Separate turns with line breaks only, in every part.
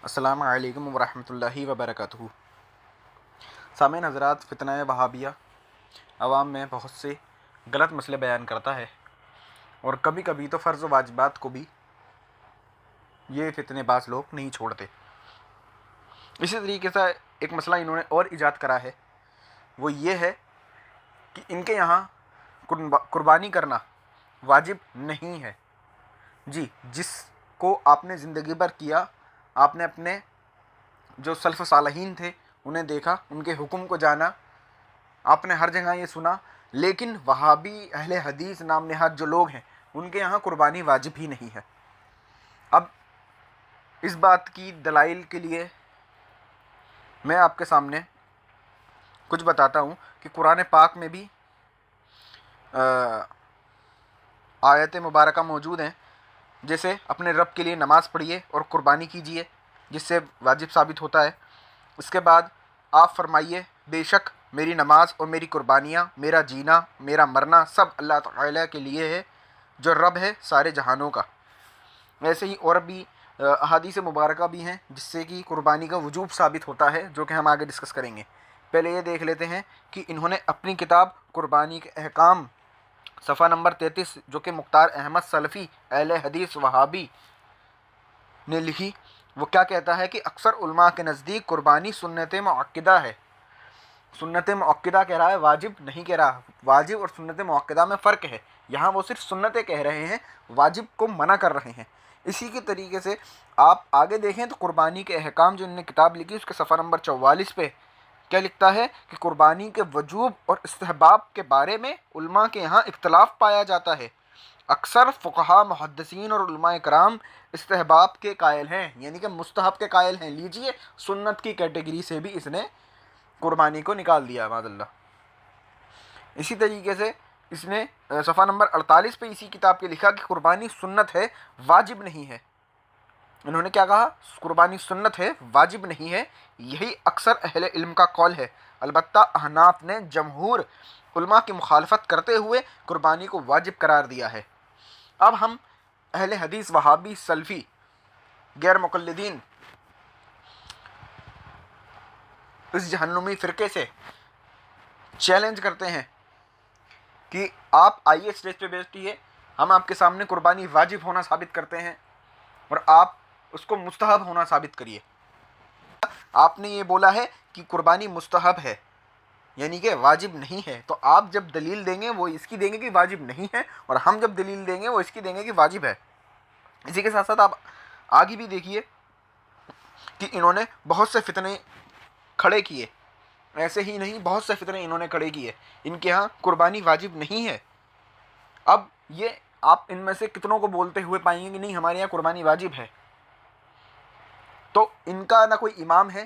السلام علیکم ورحمۃ اللہ وبرکاتہ۔ سامعین حضرات، فتنہ وہابیہ عوام میں بہت سے غلط مسئلے بیان کرتا ہے، اور کبھی کبھی تو فرض و واجبات کو بھی یہ فتنے باز لوگ نہیں چھوڑتے۔ اسی طریقے سے ایک مسئلہ انہوں نے اور ایجاد کرا ہے، وہ یہ ہے کہ ان کے یہاں قربانی کرنا واجب نہیں ہے۔ جی، جس کو آپ نے زندگی بھر کیا، آپ نے اپنے جو سلف صالحین تھے انہیں دیکھا، ان کے حکم کو جانا، آپ نے ہر جگہ یہ سنا، لیکن وہابی اہل حدیث نام نہاد جو لوگ ہیں ان کے یہاں قربانی واجب ہی نہیں ہے۔ اب اس بات کی دلائل کے لیے میں آپ کے سامنے کچھ بتاتا ہوں کہ قرآن پاک میں بھی آیت مبارکہ موجود ہیں، جیسے اپنے رب کے لیے نماز پڑھیے اور قربانی کیجیے، جس سے واجب ثابت ہوتا ہے۔ اس کے بعد آپ فرمائیے، بے شک میری نماز اور میری قربانیاں، میرا جینا، میرا مرنا سب اللہ تعالیٰ کے لیے ہے، جو رب ہے سارے جہانوں کا۔ ایسے ہی اور بھی احادیث مبارکہ بھی ہیں جس سے کہ قربانی کا وجوب ثابت ہوتا ہے، جو کہ ہم آگے ڈسکس کریں گے۔ پہلے یہ دیکھ لیتے ہیں کہ انہوں نے اپنی کتاب قربانی کے احکام صفحہ نمبر 33، جو کہ مختار احمد سلفی اہل حدیث وہابی نے لکھی، وہ کیا کہتا ہے کہ اکثر علماء کے نزدیک قربانی سنت مؤکدہ ہے۔ سنت مؤکدہ کہہ رہا ہے، واجب نہیں کہہ رہا۔ واجب اور سنت مؤکدہ میں فرق ہے، یہاں وہ صرف سنتیں کہہ رہے ہیں، واجب کو منع کر رہے ہیں۔ اسی کے طریقے سے آپ آگے دیکھیں تو قربانی کے احکام جو انہوں نے کتاب لکھی، اس کے صفحہ نمبر 44 پہ کیا لکھتا ہے کہ قربانی کے وجوب اور استحباب کے بارے میں علماء کے یہاں اختلاف پایا جاتا ہے۔ اکثر فقہا، محدثین اور علماء کرام استحباب کے قائل ہیں، یعنی کہ مستحب کے قائل ہیں۔ لیجئے، سنت کی کیٹیگری سے بھی اس نے قربانی کو نکال دیا، معاذ اللہ۔ اسی طریقے سے اس نے صفحہ نمبر 48 پہ اسی کتاب کے لکھا کہ قربانی سنت ہے، واجب نہیں ہے۔ انہوں نے کیا کہا؟ قربانی سنت ہے، واجب نہیں ہے۔ یہی اکثر اہل علم کا قول ہے، البتہ احناف نے جمہور علماء کی مخالفت کرتے ہوئے قربانی کو واجب قرار دیا ہے۔ اب ہم اہل حدیث وہابی سلفی غیر مقلدین اس جہنمی فرقے سے چیلنج کرتے ہیں کہ آپ آئیے اسٹیج پہ بیٹھیے، ہم آپ کے سامنے قربانی واجب ہونا ثابت کرتے ہیں اور آپ اس کو مستحب ہونا ثابت کریے۔ آپ نے یہ بولا ہے کہ قربانی مستحب ہے، یعنی کہ واجب نہیں ہے، تو آپ جب دلیل دیں گے وہ اس کی دیں گے کہ واجب نہیں ہے، اور ہم جب دلیل دیں گے وہ اس کی دیں گے کہ واجب ہے۔ اسی کے ساتھ ساتھ آپ آگے بھی دیکھیے کہ انہوں نے بہت سے فتنے کھڑے کیے، ایسے ہی نہیں بہت سے فتنے انہوں نے کھڑے کیے، ان کے ہاں قربانی واجب نہیں ہے۔ اب یہ آپ ان میں سے کتنوں کو بولتے ہوئے پائیں گے کہ نہیں ہمارے یہاں قربانی واجب ہے؟ تو ان کا نہ کوئی امام ہے،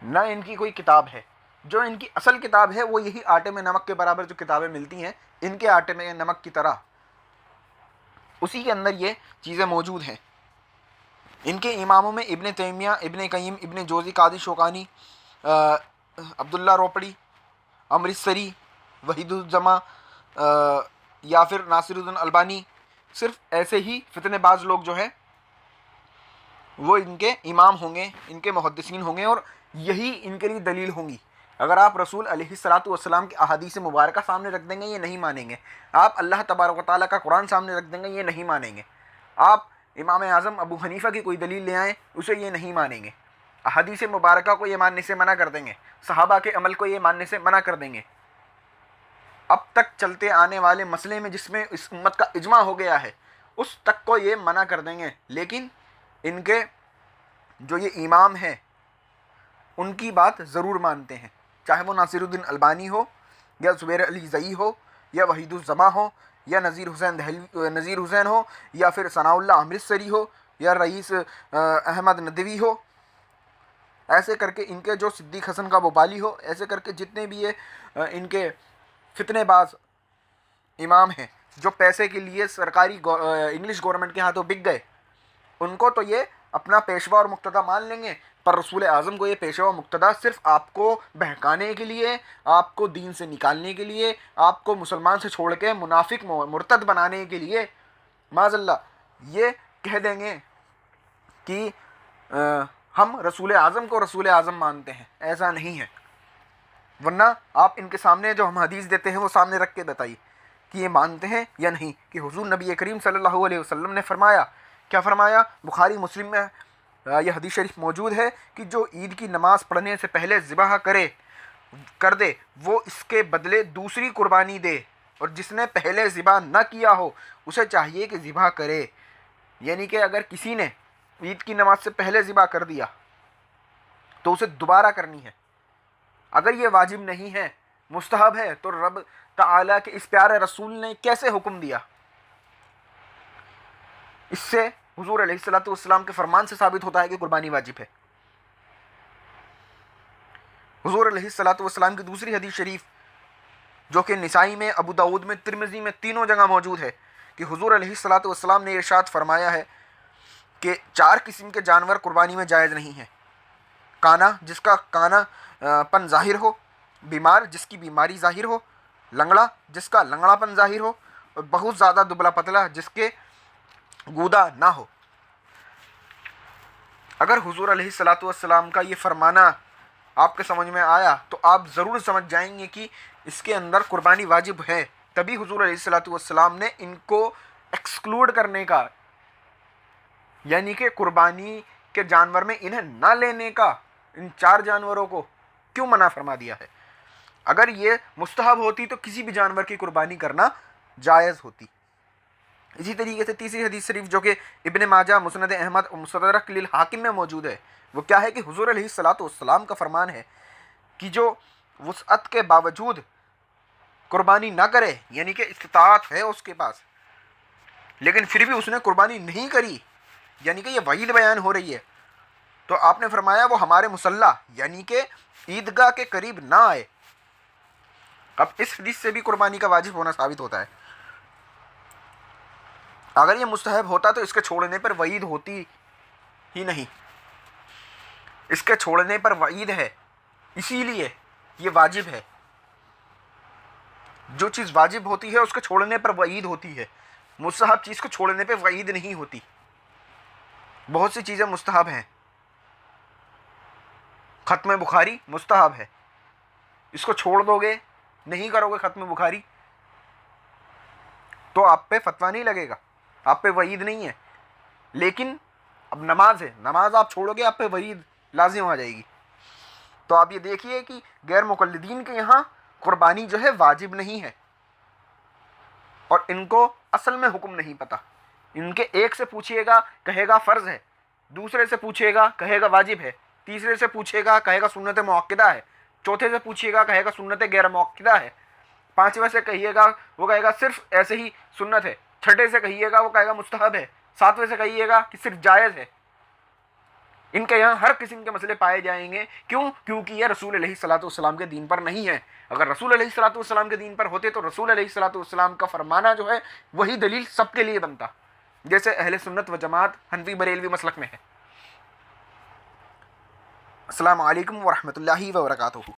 نہ ان کی کوئی کتاب ہے۔ جو ان کی اصل کتاب ہے وہ یہی آٹے میں نمک کے برابر جو کتابیں ملتی ہیں، ان کے آٹے میں نمک کی طرح اسی کے اندر یہ چیزیں موجود ہیں۔ ان کے اماموں میں ابن تیمیہ، ابن قیم، ابن جوزی، قاضی شوکانی، عبداللہ روپڑی، امرتسری، وحید الزما، یا پھر ناصر الدین البانی، صرف ایسے ہی فتنے باز لوگ جو ہیں وہ ان کے امام ہوں گے، ان کے محدثین ہوں گے، اور یہی ان کے لیے دلیل ہوں گی۔ اگر آپ رسول علیہ الصلوۃ والسلام کی احادیث مبارکہ سامنے رکھ دیں گے، یہ نہیں مانیں گے۔ آپ اللہ تبارک و تعالیٰ کا قرآن سامنے رکھ دیں گے، یہ نہیں مانیں گے۔ آپ امام اعظم ابو حنیفہ کی کوئی دلیل لے آئیں، اسے یہ نہیں مانیں گے۔ احادیث مبارکہ کو یہ ماننے سے منع کر دیں گے، صحابہ کے عمل کو یہ ماننے سے منع کر دیں گے۔ اب تک چلتے آنے والے مسئلے میں جس میں اس امت کا اجماع ہو گیا ہے، اس تک کو یہ منع کر دیں گے، لیکن ان کے جو یہ امام ہیں ان کی بات ضرور مانتے ہیں، چاہے وہ ناصر الدین البانی ہو، یا زبیر علی زئی ہو، یا وحید الزما ہو، یا نذیر حسین ہو، یا پھر ثناء اللہ امرتسری ہو، یا رئیس احمد ندوی ہو، ایسے کر کے ان کے جو صدیق حسن کا بوبالی ہو، ایسے کر کے جتنے بھی یہ ان کے فتنے باز امام ہیں جو پیسے کے لیے سرکاری انگلش گورنمنٹ کے ہاتھوں بک گئے، ان کو تو یہ اپنا پیشوا اور مقتدی مان لیں گے، پر رسول اعظم کو یہ پیشوا اور مقتدی صرف آپ کو بہکانے کے لیے، آپ کو دین سے نکالنے کے لیے، آپ کو مسلمان سے چھوڑ کے منافق مرتد بنانے کے لیے، معاذ اللہ، یہ کہہ دیں گے کہ ہم رسول اعظم کو رسول اعظم مانتے ہیں، ایسا نہیں ہے. ورنہ آپ ان کے سامنے جو ہم حدیث دیتے ہیں وہ سامنے رکھ کے بتائیے کہ یہ مانتے ہیں یا نہیں کہ حضور نبی کریم صلی اللہ علیہ وسلم نے فرمایا. کیا فرمایا؟ بخاری مسلم میں یہ حدیث شریف موجود ہے کہ جو عید کی نماز پڑھنے سے پہلے ذبح کر دے وہ اس کے بدلے دوسری قربانی دے، اور جس نے پہلے ذبح نہ کیا ہو اسے چاہیے کہ ذبح کرے. یعنی کہ اگر کسی نے عید کی نماز سے پہلے ذبح کر دیا تو اسے دوبارہ کرنی ہے. اگر یہ واجب نہیں ہے، مستحب ہے، تو رب تعالیٰ کے اس پیارے رسول نے کیسے حکم دیا؟ اس سے حضور علیہ الصلوۃ والسلام کے فرمان سے ثابت ہوتا ہے کہ قربانی واجب ہے. حضور علیہ الصلوۃ والسلام کی دوسری حدیث شریف جو کہ نسائی میں، ابو داؤد میں، ترمذی میں، تینوں جگہ موجود ہے کہ حضور علیہ الصلوۃ والسلام نے ارشاد فرمایا ہے کہ 4 قسم کے جانور قربانی میں جائز نہیں ہیں. کانا، جس کا کانا پن ظاہر ہو، بیمار، جس کی بیماری ظاہر ہو، لنگڑا، جس کا لنگڑا پن ظاہر ہو، اور بہت زیادہ دبلا پتلا، جس کے گودا نہ ہو. اگر حضور علیہ الصلوۃ والسلام کا یہ فرمانا آپ کے سمجھ میں آیا تو آپ ضرور سمجھ جائیں گے کہ اس کے اندر قربانی واجب ہے. تبھی حضور علیہ الصلوۃ والسلام نے ان کو ایکسکلوڈ کرنے کا، یعنی کہ قربانی کے جانور میں انہیں نہ لینے کا، ان 4 جانوروں کو کیوں منع فرما دیا ہے؟ اگر یہ مستحب ہوتی تو کسی بھی جانور کی قربانی کرنا جائز ہوتی. اسی طریقے سے تیسری حدیث شریف جو کہ ابن ماجہ، مسند احمد اور مستدرک للحاکم میں موجود ہے، وہ کیا ہے کہ حضور علیہ الصلوۃ والسلام کا فرمان ہے کہ جو وسعت کے باوجود قربانی نہ کرے، یعنی کہ استطاعت ہے اس کے پاس لیکن پھر بھی اس نے قربانی نہیں کری، یعنی کہ یہ وعید بیان ہو رہی ہے، تو آپ نے فرمایا وہ ہمارے مصلی یعنی کہ عیدگاہ کے قریب نہ آئے. اب اس حدیث سے بھی قربانی کا واجب ہونا ثابت ہوتا ہے. اگر یہ مستحب ہوتا تو اس کے چھوڑنے پر وعید ہوتی ہی نہیں. اس کے چھوڑنے پر وعید ہے، اسی لیے یہ واجب ہے. جو چیز واجب ہوتی ہے اس کے چھوڑنے پر وعید ہوتی ہے، مستحب چیز کو چھوڑنے پہ وعید نہیں ہوتی. بہت سی چیزیں مستحب ہیں. ختم بخاری مستحب ہے، اس کو چھوڑ دو گے، نہیں کرو گے ختم بخاری تو آپ پہ فتویٰ نہیں لگے گا، آپ پہ وعید نہیں ہے. لیکن اب نماز ہے، نماز آپ چھوڑو گے آپ پہ وعید لازم آ جائے گی. تو آپ یہ دیکھیے کہ غیر مقلدین کے یہاں قربانی جو ہے واجب نہیں ہے، اور ان کو اصل میں حکم نہیں پتہ. ان کے ایک سے پوچھیے گا کہے گا فرض ہے، دوسرے سے پوچھیے گا کہے گا واجب ہے، تیسرے سے پوچھیے گا کہے گا سنت مؤکدہ ہے، چوتھے سے پوچھیے گا کہے گا سنت غیر مؤکدہ ہے، 5ویں سے کہیے گا وہ کہے گا صرف ایسے ہی سنت ہے، 6ٹھے سے کہیے گا وہ کہے گا مستحب ہے، 7ویں سے کہیے گا کہ صرف جائز ہے. ان کے یہاں ہر قسم کے مسئلے پائے جائیں گے. کیوں؟ کیونکہ یہ رسول علیہ الصلوۃ والسلام کے دین پر نہیں ہے. اگر رسول علیہ الصلوۃ والسلام کے دین پر ہوتے تو رسول علیہ الصلوۃ والسلام کا فرمانا جو ہے وہی دلیل سب کے لیے بنتا، جیسے اہل سنت و جماعت حنفی بریلوی مسلک میں ہے. السلام علیکم ورحمۃ اللہ وبرکاتہ.